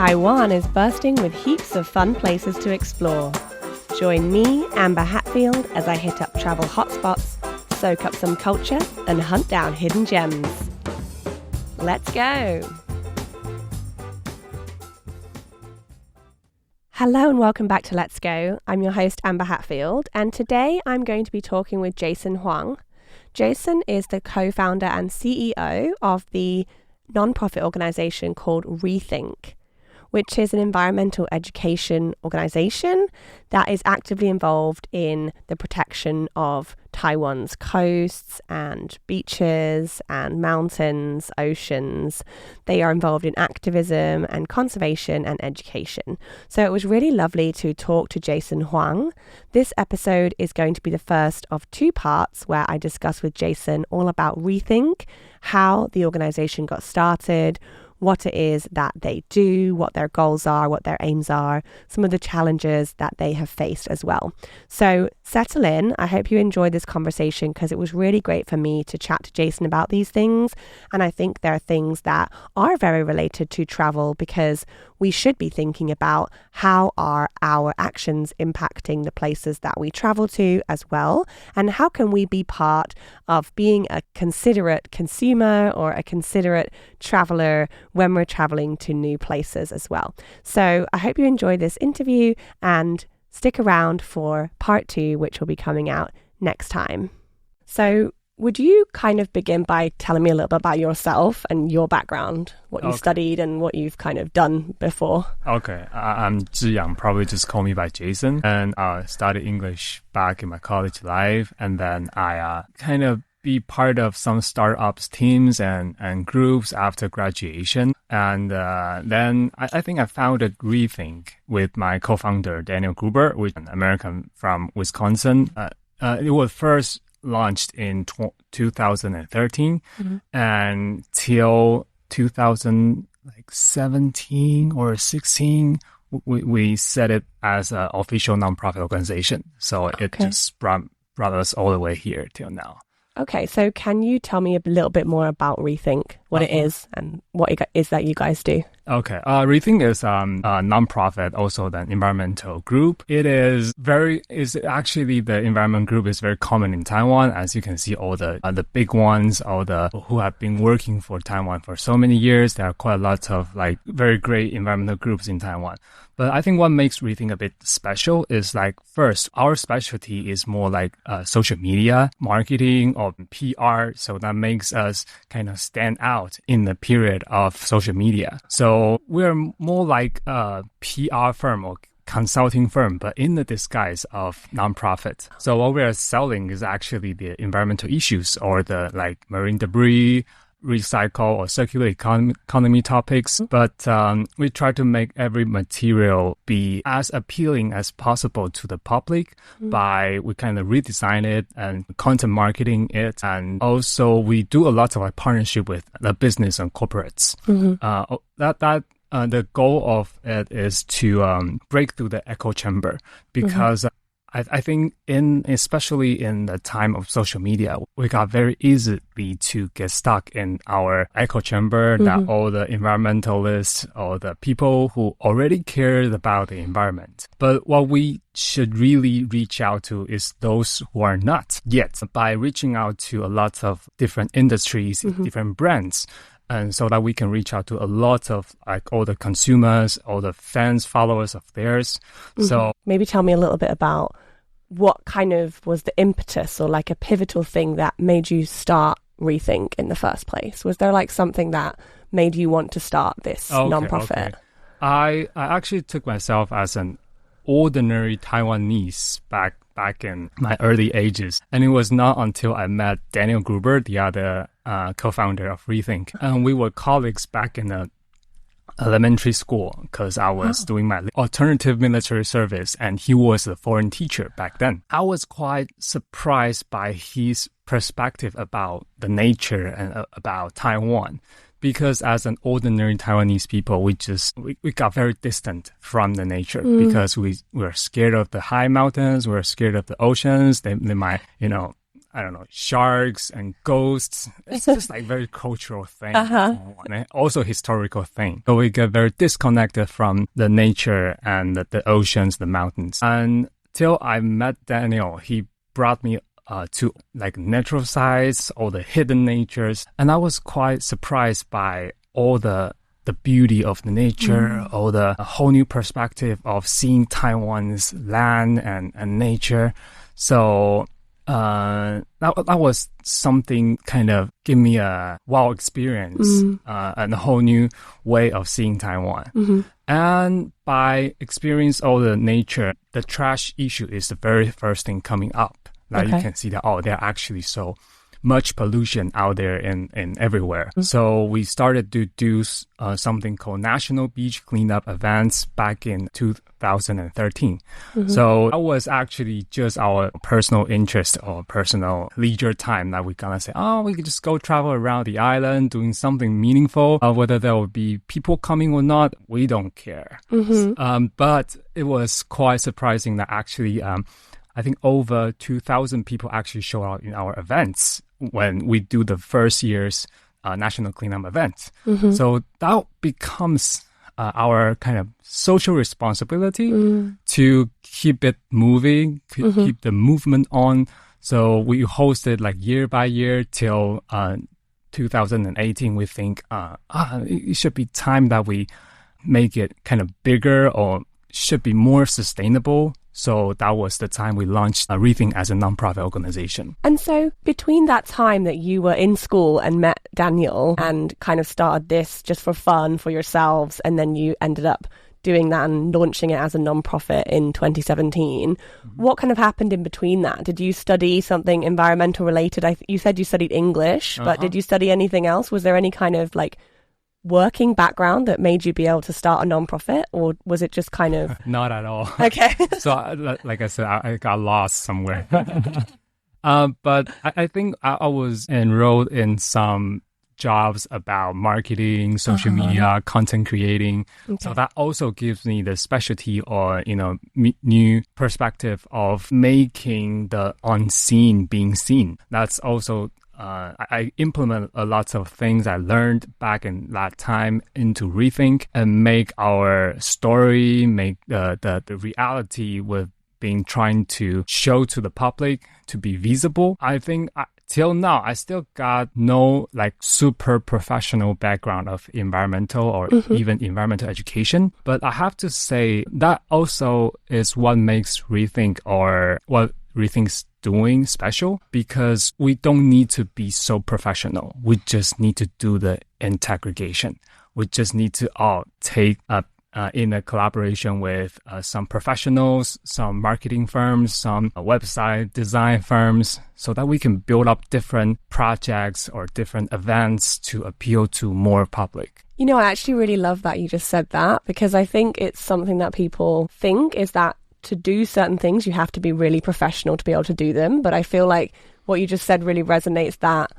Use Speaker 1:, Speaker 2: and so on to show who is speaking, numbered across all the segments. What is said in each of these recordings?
Speaker 1: Taiwan is bursting with heaps of fun places to explore. Join me, Amber Hatfield, as I hit up travel hotspots, soak up some culture, and hunt down hidden gems. Let's go! Hello and welcome back to Let's Go. I'm your host, Amber Hatfield, and today I'm going to be talking with Jason Huang. Jason is the co-founder and CEO of the non-profit organization called Rethink, which is an environmental education organization that is actively involved in the protection of Taiwan's coasts and beaches and mountains, oceans. They are involved in activism and conservation and education. So it was really lovely to talk to Jason Huang. This episode is going to be the first of two parts where I discuss with Jason all about Rethink, how the organization got started, what it is that they do, what their goals are, what their aims are, some of the challenges that they have faced as well. So settle in. I hope you enjoyed this conversation because it was really great for me to chat to Jason about these things. And I think there are things that are very related to travel because we should be thinking about how are our actions impacting the places that we travel to as well, and how can we be part of being a considerate consumer or a considerate traveler when we're traveling to new places as well. So I hope you enjoy this interview and stick around for part 2, which will be coming out next time. So would you kind of begin by telling me a little bit about yourself and your background, what you studied and what you've kind of done before?
Speaker 2: Okay, I'm Zhiyang, probably just call me by Jason. And I studied English back in my college life. And then I kind of be part of some startups teams and groups after graduation. And then I think I founded Rethink with my co-founder, Daniel Gruber, which is an American from Wisconsin. It was first launched in 2013 and till 2017 or 16 we set it as an official nonprofit organization, so it just brought us all the way here till now.
Speaker 1: Okay, so can you tell me a little bit more about Rethink, what it is and what it is that you guys do?
Speaker 2: Okay, Rethink is a nonprofit, also the environmental group. Actually the environment group is very common in Taiwan. As you can see, all the big ones, all the who have been working for Taiwan for so many years. There are quite a lot of like very great environmental groups in Taiwan. But I think what makes Rethink a bit special is like, first, our specialty is more like social media, marketing or PR. So that makes us kind of stand out in the period of social media. So we're more like a PR firm or consulting firm, but in the disguise of nonprofit. So what we are selling is actually the environmental issues or the like marine debris, recycle or circular economy topics, but we try to make every material be as appealing as possible to the public by we kind of redesign it and content marketing it, and also we do a lot of like partnership with the business and corporates. The goal of it is to break through the echo chamber because I think especially in the time of social media, we got very easily to get stuck in our echo chamber that all the environmentalists or the people who already cared about the environment. But what we should really reach out to is those who are not yet, by reaching out to a lot of different industries, different brands. And so that we can reach out to a lot of like all the consumers, all the fans, followers of theirs. So
Speaker 1: maybe tell me a little bit about what kind of was the impetus or like a pivotal thing that made you start Rethink in the first place? Was there like something that made you want to start this nonprofit?
Speaker 2: I actually took myself as an ordinary Taiwanese back in my early ages. And it was not until I met Daniel Gruber, the other co-founder of Rethink. And we were colleagues back in the elementary school because I was doing my alternative military service and he was a foreign teacher back then. I was quite surprised by his perspective about the nature and about Taiwan. Because as an ordinary Taiwanese people, we got very distant from the nature because we're scared of the high mountains, we're scared of the oceans. They might, I don't know, sharks and ghosts. It's just like very cultural thing. And also historical thing. So we get very disconnected from the nature and the oceans, the mountains. Until I met Daniel, he brought me to like natural sites, all the hidden natures. And I was quite surprised by all the beauty of the nature, or the whole new perspective of seeing Taiwan's land and nature. So that was something kind of give me a wow experience and a whole new way of seeing Taiwan. And by experience all the nature, the trash issue is the very first thing coming up. Like you can see that, there are actually so much pollution out there in everywhere. So we started to do something called National Beach Cleanup Events back in 2013. So that was actually just our personal interest or personal leisure time that we're gonna say, we could just go travel around the island doing something meaningful. Whether there will be people coming or not, we don't care. But it was quite surprising that actually I think over 2,000 people actually show up in our events when we do the first year's National Cleanup event. So that becomes our kind of social responsibility to keep it moving, keep the movement on. So we hosted like year by year till 2018. We think it should be time that we make it kind of bigger or should be more sustainable. So that was the time we launched Rethink as a nonprofit organization.
Speaker 1: And so between that time that you were in school and met Daniel and kind of started this just for fun for yourselves, and then you ended up doing that and launching it as a nonprofit in 2017, what kind of happened in between that? Did you study something environmental related? You said you studied English, but did you study anything else? Was there any kind of like working background that made you be able to start a nonprofit, or was it just kind of
Speaker 2: not at all?
Speaker 1: Okay.
Speaker 2: So like I said, I got lost somewhere. But I think I was enrolled in some jobs about marketing, social media, content creating. So that also gives me the specialty or new perspective of making the unseen being seen. That's also I implement a lot of things I learned back in that time into Rethink and make our story, make the reality with being trying to show to the public to be visible. I think till now, I still got no like super professional background of environmental or even environmental education. But I have to say that also is what makes Rethink or what Rethink's doing special, because we don't need to be so professional. We just need to do the integration. We just need to all take up in a collaboration with some professionals, some marketing firms, some website design firms, so that we can build up different projects or different events to appeal to more public.
Speaker 1: I actually really love that you just said that, because I think it's something that people think is that to do certain things, you have to be really professional to be able to do them. But I feel like what you just said really resonates, that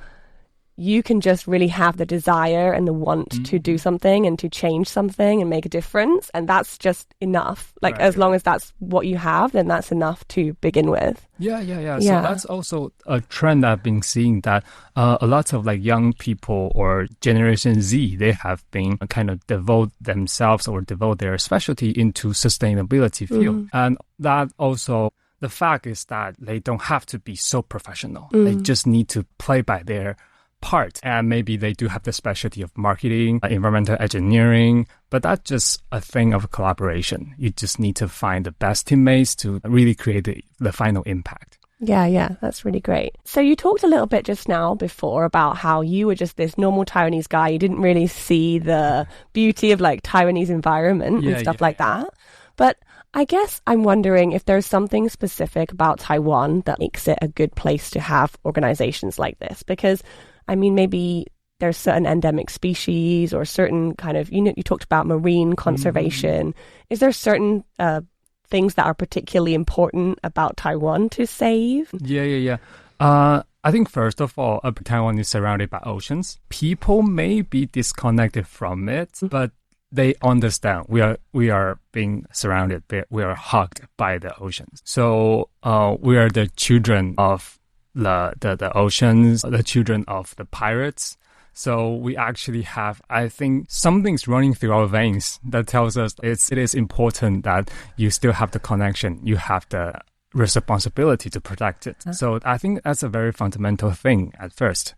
Speaker 1: you can just really have the desire and the want to do something and to change something and make a difference. And that's just enough. Like, as long as that's what you have, then that's enough to begin with.
Speaker 2: Yeah. So that's also a trend I've been seeing, that a lot of like young people or Generation Z, they have been kind of devote themselves or devote their specialty into sustainability field. And that also, the fact is that they don't have to be so professional. They just need to play by their part, and maybe they do have the specialty of marketing, environmental engineering, but that's just a thing of collaboration. You just need to find the best teammates to really create the final impact.
Speaker 1: Yeah, that's really great. So you talked a little bit just now before about how you were just this normal Taiwanese guy. You didn't really see the beauty of like Taiwanese environment and stuff like that. But I guess I'm wondering if there's something specific about Taiwan that makes it a good place to have organizations like this, because I mean, maybe there's certain endemic species or certain kind of, you talked about marine conservation. Is there certain things that are particularly important about Taiwan to save?
Speaker 2: Yeah. I think first of all, Taiwan is surrounded by oceans. People may be disconnected from it, but they understand we are being surrounded, we are hugged by the oceans. So we are the children of the oceans, the children of the pirates. So we actually have, I think, something's running through our veins that tells us it is important that you still have the connection. You have the responsibility to protect it. So I think that's a very fundamental thing at first.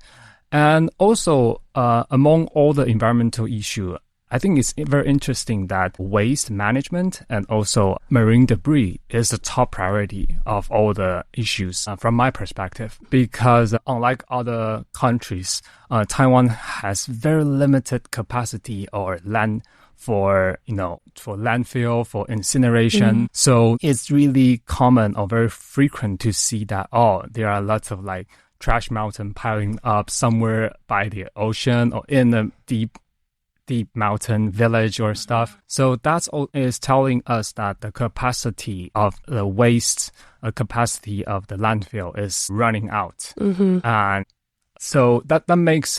Speaker 2: And also, among all the environmental issue, I think it's very interesting that waste management and also marine debris is the top priority of all the issues from my perspective. Because unlike other countries, Taiwan has very limited capacity or land for landfill, for incineration. So it's really common or very frequent to see that, there are lots of like trash mountain piling up somewhere by the ocean or in a deep mountain village or stuff. So that's all is telling us that the capacity of the waste, capacity of the landfill is running out. And so that makes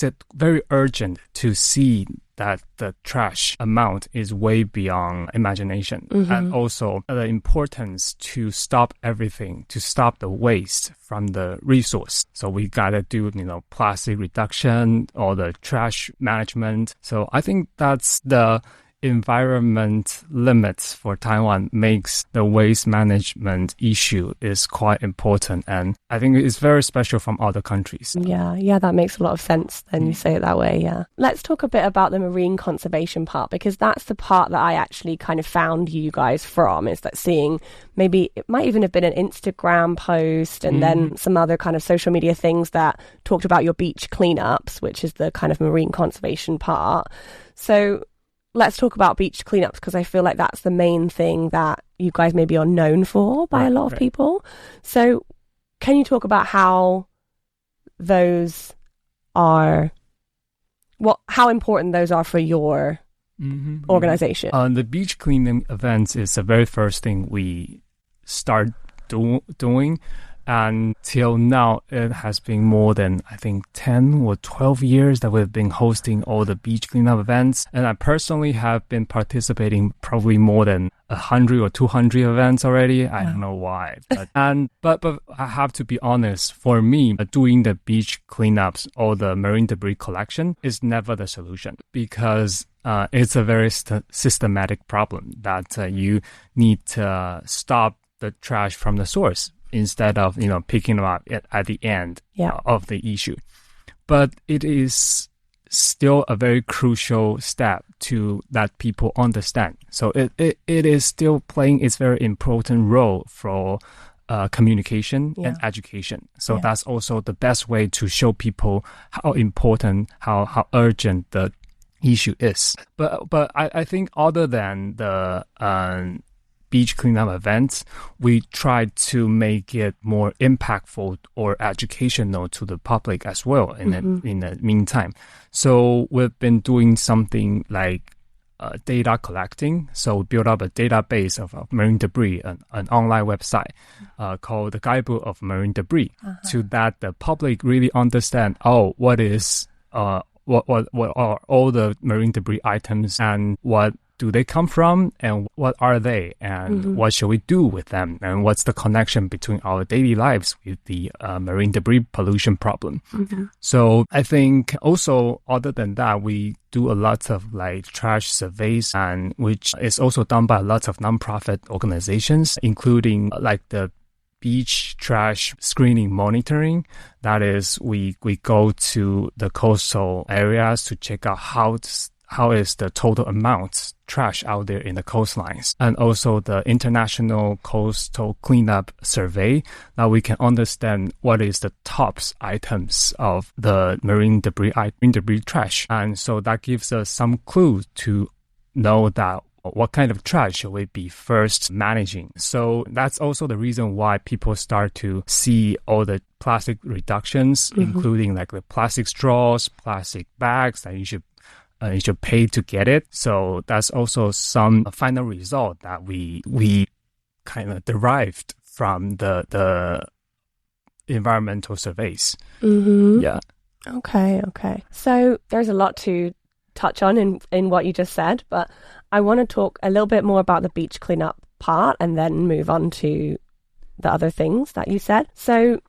Speaker 2: it very urgent to see that the trash amount is way beyond imagination. And also the importance to stop everything, to stop the waste from the resource. So we gotta do, plastic reduction or the trash management. So I think that's the environment limits for Taiwan makes the waste management issue is quite important, and I think it's very special from other countries.
Speaker 1: Yeah, that makes a lot of sense then you say it that way. Yeah, let's talk a bit about the marine conservation part, because that's the part that I actually kind of found you guys from, is that seeing, maybe it might even have been an Instagram post and then some other kind of social media things that talked about your beach cleanups, which is the kind of marine conservation part. So let's talk about beach cleanups, because I feel like that's the main thing that you guys maybe are known for by a lot of people. So can you talk about how those are, how important those are for your organization?
Speaker 2: The beach cleaning events is the very first thing we start doing. And till now, it has been more than, I think, 10 or 12 years that we've been hosting all the beach cleanup events. And I personally have been participating probably more than 100 or 200 events already. I don't know why. But I have to be honest, for me, doing the beach cleanups or the marine debris collection is never the solution, because it's a very systematic problem that you need to stop the trash from the source, instead of, picking them up at the end of the issue. But it is still a very crucial step to that people understand. So it is still playing its very important role for communication and education. So that's also the best way to show people how important, how urgent the issue is. But I think other than the beach cleanup events, we try to make it more impactful or educational to the public as well in the meantime. So we've been doing something like data collecting. So we build up a database of marine debris, an online website called the Guidebook of Marine Debris, so that the public really understand, what are all the marine debris items, and what do they come from, and what are they, and what should we do with them, and what's the connection between our daily lives with the marine debris pollution problem. So I think also, other than that, we do a lot of like trash surveys, and which is also done by lots of nonprofit organizations, including like the beach trash screening monitoring. That is, we go to the coastal areas to check out how is the total amount trash out there in the coastlines, and also the International Coastal Cleanup Survey. Now we can understand what is the top items of the marine debris trash, and so that gives us some clues to know that what kind of trash should we be first managing. So that's also the reason why people start to see all the plastic reductions, including like the plastic straws, plastic bags that you should pay to get it. So that's also some final result that we kind of derived from the environmental surveys. Yeah.
Speaker 1: Okay. So there's a lot to touch on in what you just said, but I want to talk a little bit more about the beach cleanup part and then move on to the other things that you said. So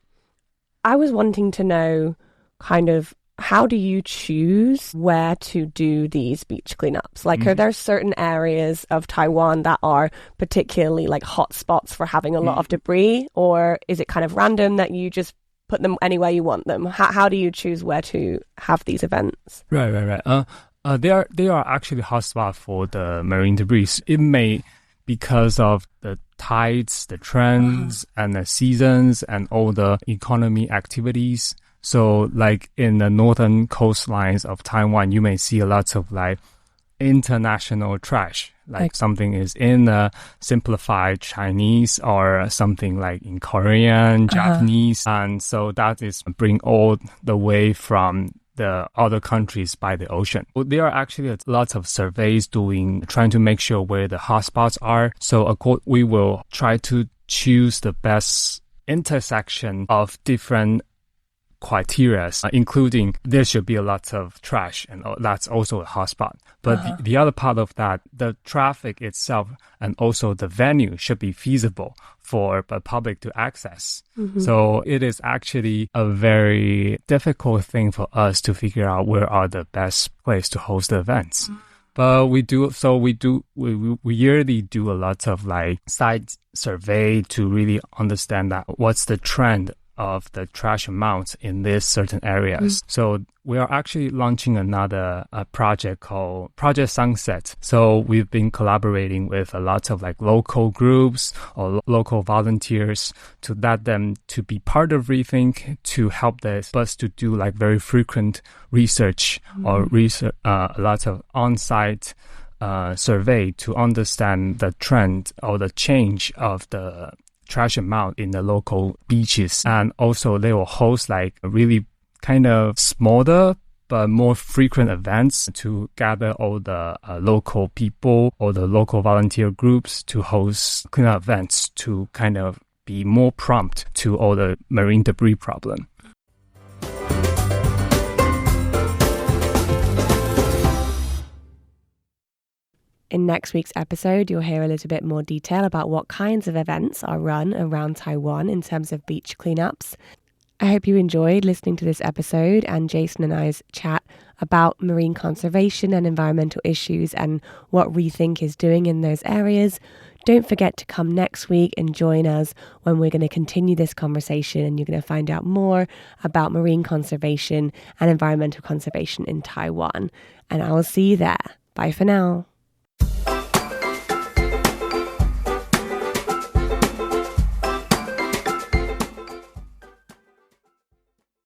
Speaker 1: I was wanting to know kind of, how do you choose where to do these beach cleanups? Like, are there certain areas of Taiwan that are particularly like hot spots for having a lot of debris, or is it kind of random that you just put them anywhere you want them? How do you choose where to have these events?
Speaker 2: Right. They are actually hotspot for the marine debris. It may because of the tides, the trends, and the seasons, and all the economy activities. So like in the northern coastlines of Taiwan, you may see a lot of like international trash, like something is in simplified Chinese or something like in Korean, Japanese. And so that is bring all the way from the other countries by the ocean. There are actually lots of surveys trying to make sure where the hotspots are. So we will try to choose the best intersection of different criteria, including there should be a lot of trash, and that's also a hotspot. But the other part of that, the traffic itself and also the venue should be feasible for the public to access. So it is actually a very difficult thing for us to figure out where are the best place to host the events. But we yearly do a lot of like site survey to really understand that what's the trend of the trash amounts in these certain areas. So we are actually launching another project called Project Sunset. So we've been collaborating with a lot of like local groups or local volunteers to let them to be part of Rethink, to help us to do like very frequent research or a lot of on-site survey to understand the trend or the change of the trash amount in the local beaches. And also they will host like really kind of smaller but more frequent events to gather all the local people or the local volunteer groups to host cleanup events to kind of be more prompt to all the marine debris problem.
Speaker 1: In next week's episode, you'll hear a little bit more detail about what kinds of events are run around Taiwan in terms of beach cleanups. I hope you enjoyed listening to this episode and Jason and I's chat about marine conservation and environmental issues and what Rethink is doing in those areas. Don't forget to come next week and join us when we're going to continue this conversation, and you're going to find out more about marine conservation and environmental conservation in Taiwan. And I will see you there. Bye for now.